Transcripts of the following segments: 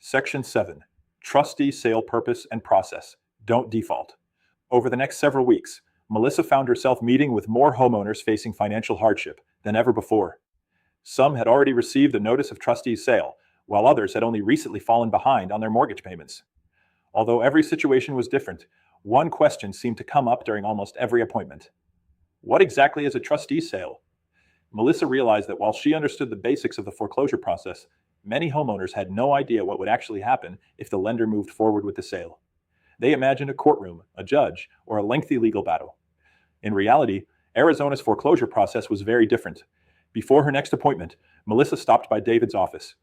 Section 7. Trustee Sale Purpose and Process. Don't default. Over the next several weeks, Melissa found herself meeting with more homeowners facing financial hardship than ever before. Some had already received a notice of trustee's sale, while others had only recently fallen behind on their mortgage payments. Although every situation was different, one question seemed to come up during almost every appointment. What exactly is a trustee sale? Melissa realized that while she understood the basics of the foreclosure process, many homeowners had no idea what would actually happen if the lender moved forward with the sale. They imagined a courtroom, a judge, or a lengthy legal battle. In reality, Arizona's foreclosure process was very different. Before her next appointment, Melissa stopped by David's office.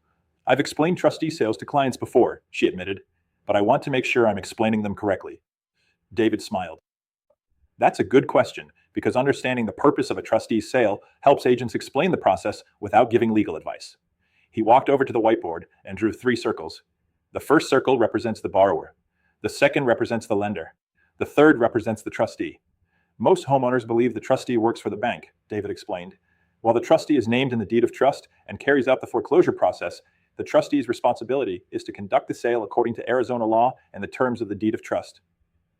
"I've explained trustee sales to clients before," she admitted, "but I want to make sure I'm explaining them correctly." David smiled. "That's a good question, because understanding the purpose of a trustee's sale helps agents explain the process without giving legal advice." He walked over to the whiteboard and drew 3 circles. The first circle represents the borrower. The second represents the lender. The third represents the trustee. Most homeowners believe the trustee works for the bank, David explained. While the trustee is named in the deed of trust and carries out the foreclosure process, the trustee's responsibility is to conduct the sale according to Arizona law and the terms of the deed of trust.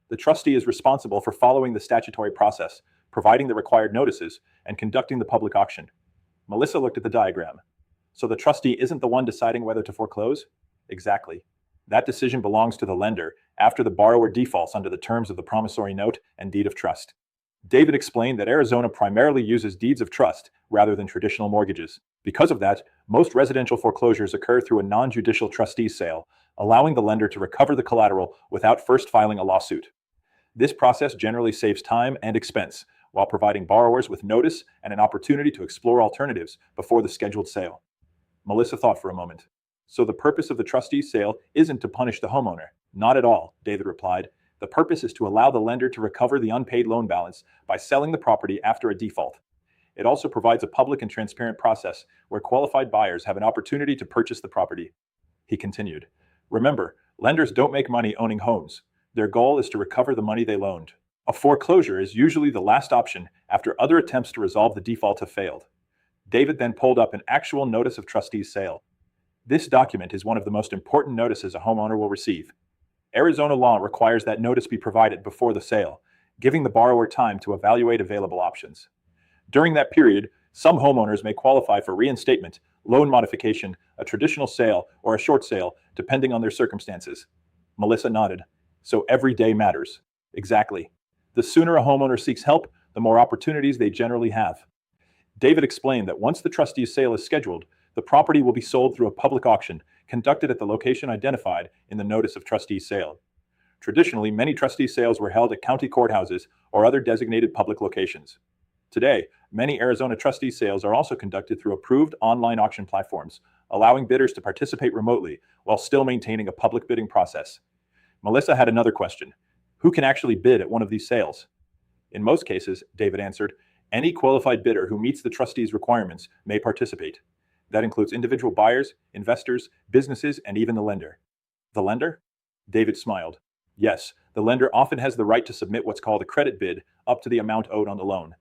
The trustee is responsible for following the statutory process, providing the required notices, and conducting the public auction. Melissa looked at the diagram. So the trustee isn't the one deciding whether to foreclose? Exactly. That decision belongs to the lender after the borrower defaults under the terms of the promissory note and deed of trust. David explained that Arizona primarily uses deeds of trust rather than traditional mortgages. Because of that, most residential foreclosures occur through a non-judicial trustee sale, allowing the lender to recover the collateral without first filing a lawsuit. This process generally saves time and expense, while providing borrowers with notice and an opportunity to explore alternatives before the scheduled sale. Melissa thought for a moment. "So the purpose of the trustee's sale isn't to punish the homeowner?" "Not at all," David replied. "The purpose is to allow the lender to recover the unpaid loan balance by selling the property after a default. It also provides a public and transparent process where qualified buyers have an opportunity to purchase the property." He continued, "Remember, lenders don't make money owning homes. Their goal is to recover the money they loaned. A foreclosure is usually the last option after other attempts to resolve the default have failed." David then pulled up an actual notice of trustee's sale. This document is one of the most important notices a homeowner will receive. Arizona law requires that notice be provided before the sale, giving the borrower time to evaluate available options. During that period, some homeowners may qualify for reinstatement, loan modification, a traditional sale, or a short sale, depending on their circumstances. Melissa nodded. "So every day matters." "Exactly. The sooner a homeowner seeks help, the more opportunities they generally have." David explained that once the trustee's sale is scheduled, the property will be sold through a public auction conducted at the location identified in the notice of trustee's sale. Traditionally, many trustee sales were held at county courthouses or other designated public locations. Today, many Arizona trustee sales are also conducted through approved online auction platforms, allowing bidders to participate remotely while still maintaining a public bidding process. Melissa had another question. Who can actually bid at one of these sales? "In most cases," David answered, "any qualified bidder who meets the trustee's requirements may participate. That includes individual buyers, investors, businesses, and even the lender." "The lender?" David smiled. "Yes, the lender often has the right to submit what's called a credit bid up to the amount owed on the loan.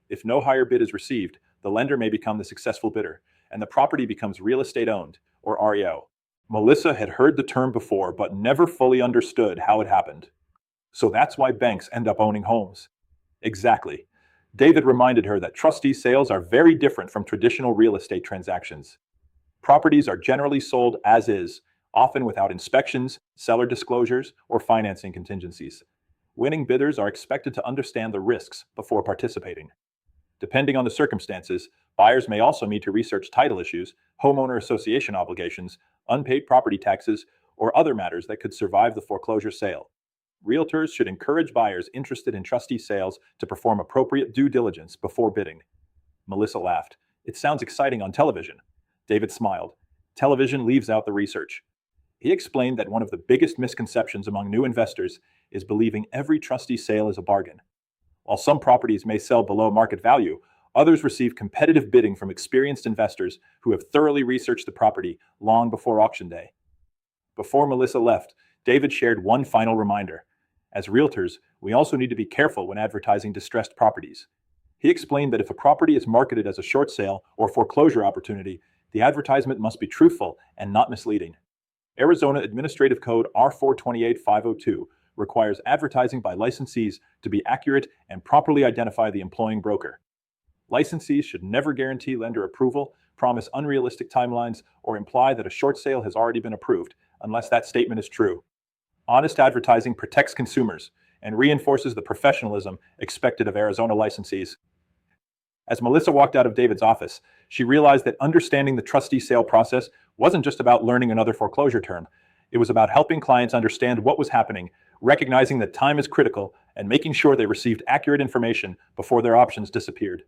If no higher bid is received, the lender may become the successful bidder, and the property becomes real estate owned, or REO. Melissa had heard the term before, but never fully understood how it happened. "So that's why banks end up owning homes." Exactly. David reminded her that trustee sales are very different from traditional real estate transactions. Properties are generally sold as is, often without inspections, seller disclosures, or financing contingencies. Winning bidders are expected to understand the risks before participating. Depending on the circumstances, buyers may also need to research title issues, homeowner association obligations, unpaid property taxes, or other matters that could survive the foreclosure sale. Realtors should encourage buyers interested in trustee sales to perform appropriate due diligence before bidding. Melissa laughed. "It sounds exciting on television." David smiled. "Television leaves out the research." He explained that one of the biggest misconceptions among new investors is believing every trustee sale is a bargain. While some properties may sell below market value, others receive competitive bidding from experienced investors who have thoroughly researched the property long before auction day. Before Melissa left, David shared one final reminder. As realtors, we also need to be careful when advertising distressed properties. He explained that if a property is marketed as a short sale or foreclosure opportunity, the advertisement must be truthful and not misleading. Arizona Administrative Code R428502 requires advertising by licensees to be accurate and properly identify the employing broker. Licensees should never guarantee lender approval, promise unrealistic timelines, or imply that a short sale has already been approved, unless that statement is true. Honest advertising protects consumers and reinforces the professionalism expected of Arizona licensees. As Melissa walked out of David's office, she realized that understanding the trustee sale process wasn't just about learning another foreclosure term. It was about helping clients understand what was happening, recognizing that time is critical, and making sure they received accurate information before their options disappeared.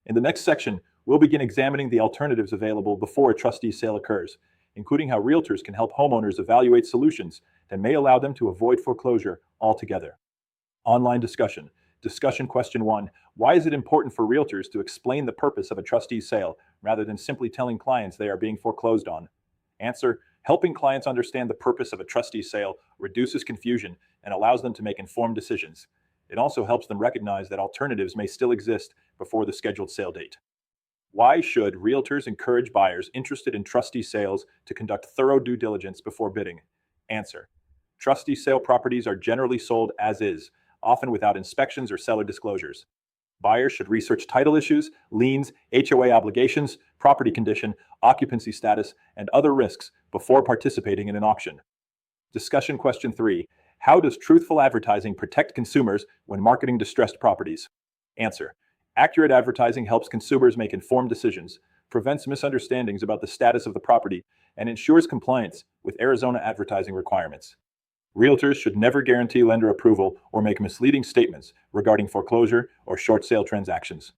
In the next section, we'll begin examining the alternatives available before a trustee sale occurs, including how realtors can help homeowners evaluate solutions that may allow them to avoid foreclosure altogether. Online discussion. Discussion question 1. Why is it important for realtors to explain the purpose of a trustee sale rather than simply telling clients they are being foreclosed on? Answer. Helping clients understand the purpose of a trustee sale reduces confusion and allows them to make informed decisions. It also helps them recognize that alternatives may still exist before the scheduled sale date. Why should realtors encourage buyers interested in trustee sales to conduct thorough due diligence before bidding? Answer. Trustee sale properties are generally sold as is, often without inspections or seller disclosures. Buyers should research title issues, liens, HOA obligations, property condition, occupancy status, and other risks before participating in an auction. Discussion question 3. How does truthful advertising protect consumers when marketing distressed properties? Answer. Accurate advertising helps consumers make informed decisions, prevents misunderstandings about the status of the property, and ensures compliance with Arizona advertising requirements. Realtors should never guarantee lender approval or make misleading statements regarding foreclosure or short sale transactions.